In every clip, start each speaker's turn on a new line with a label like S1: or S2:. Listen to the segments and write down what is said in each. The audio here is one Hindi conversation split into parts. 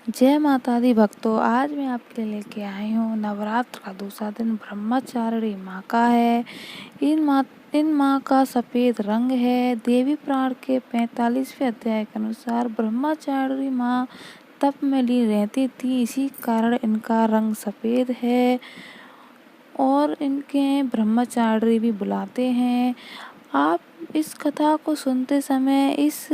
S1: जय माता दी भक्तों, आज मैं आपके लिए लेके आई हूँ नवरात्र का दूसरा दिन ब्रह्मचारिणी माँ का है। इन माँ का सफ़ेद रंग है। देवी पुराण के 45वें अध्याय के अनुसार ब्रह्मचारिणी माँ तप में लीन रहती थी, इसी कारण इनका रंग सफ़ेद है और इनके ब्रह्मचारिणी भी बुलाते हैं। आप इस कथा को सुनते समय इस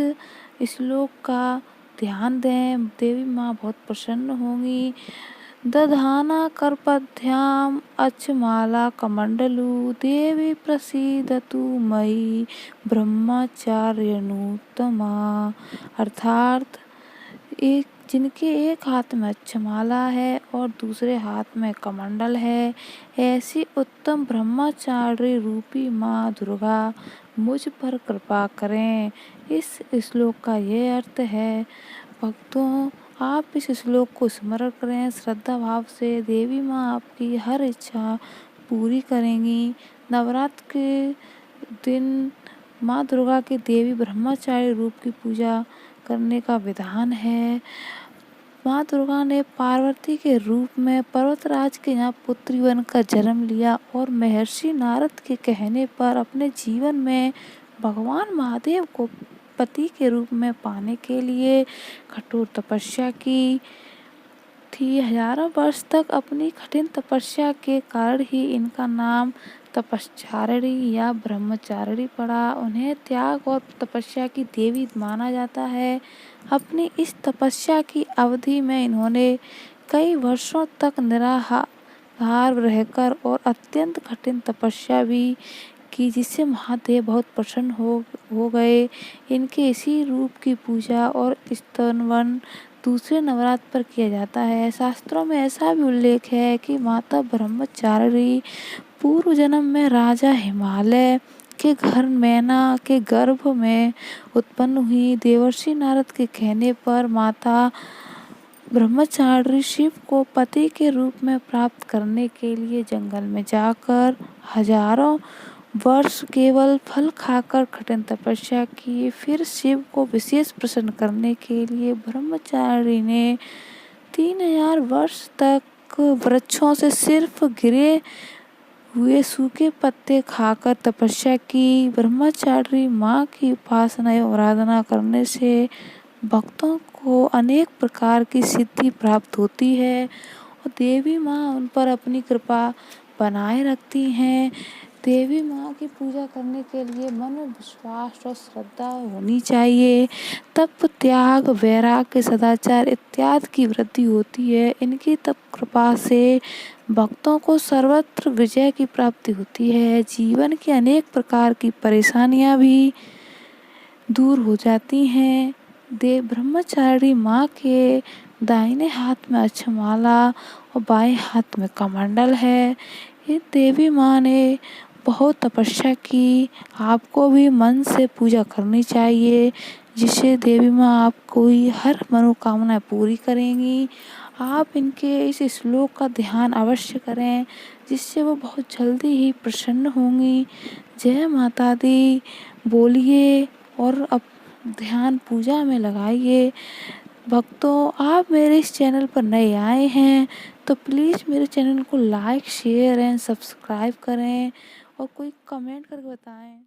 S1: श्लोक का ध्यान दें, देवी माँ बहुत प्रसन्न होंगी। दधाना करपद्भ्याम अक्षमाला कमंडलू देवी प्रसीदतु मयि ब्रह्मचारिण्युत्तमा। अर्थात जिनके एक हाथ में अक्षमाला है और दूसरे हाथ में कमंडल है, ऐसी उत्तम ब्रह्मचारिणी रूपी माँ दुर्गा मुझ पर कृपा करें। इस श्लोक का ये अर्थ है। भक्तों, आप इस श्लोक को स्मरण करें श्रद्धा भाव से, देवी माँ आपकी हर इच्छा पूरी करेंगी। नवरात्र के दिन माँ दुर्गा की देवी ब्रह्मचारिणी रूप की पूजा करने का विधान है। माँ दुर्गा ने पार्वती के रूप में पर्वतराज के यहाँ पुत्री बनकर जन्म लिया और महर्षि नारद के कहने पर अपने जीवन में भगवान महादेव को पति के रूप में पाने के लिए कठोर तपस्या की थी। हजारों वर्ष तक अपनी कठिन तपस्या के कारण ही इनका नाम तपश्चारिणी या ब्रह्मचारिणी पड़ा। उन्हें त्याग और तपस्या की देवी माना जाता है। अपनी इस तपस्या की अवधि में इन्होंने कई वर्षों तक निराहार रहकर और अत्यंत कठिन तपस्या भी की, जिससे महादेव बहुत प्रसन्न हो गए। इनके इसी रूप की पूजा और स्तवन दूसरे नवरात्र पर किया जाता है। शास्त्रों में ऐसा भी उल्लेख है कि माता ब्रह्मचारिणी पूर्व जन्म में राजा हिमालय के घर मैना के गर्भ में उत्पन्न हुई। देवर्षि नारद के कहने पर माता ब्रह्मचारिणी शिव को पति के रूप में प्राप्त करने के लिए जंगल में जाकर हजारों वर्ष केवल फल खाकर कठिन तपस्या की। फिर शिव को विशेष प्रसन्न करने के लिए ब्रह्मचारिणी ने 3000 वर्ष तक वृक्षों से सिर्फ गिरे हुए सूखे पत्ते खाकर तपस्या की। ब्रह्मचारिणी माँ की उपासना एवं आराधना करने से भक्तों को अनेक प्रकार की सिद्धि प्राप्त होती है और देवी माँ उन पर अपनी कृपा बनाए रखती हैं। देवी माँ की पूजा करने के लिए मन में विश्वास और श्रद्धा होनी चाहिए। तप, त्याग, वैराग्य, सदाचार इत्यादि की वृद्धि होती है। इनकी तप कृपा से भक्तों को सर्वत्र विजय की प्राप्ति होती है। जीवन की अनेक प्रकार की परेशानियां भी दूर हो जाती हैं। ब्रह्मचारिणी माँ के दाहिने हाथ में अक्षमाला और बाएं हाथ में कमंडल है। ये देवी माँ ने बहुत तपस्या की। आपको भी मन से पूजा करनी चाहिए, जिससे देवी माँ आपको हर मनोकामना पूरी करेंगी। आप इनके इस श्लोक का ध्यान अवश्य करें, जिससे वो बहुत जल्दी ही प्रसन्न होंगी। जय माता दी बोलिए और अब ध्यान पूजा में लगाइए। भक्तों, आप मेरे इस चैनल पर नए आए हैं तो प्लीज़ मेरे चैनल को लाइक, शेयर एंड सब्सक्राइब करें और कोई कमेंट करके बताएं।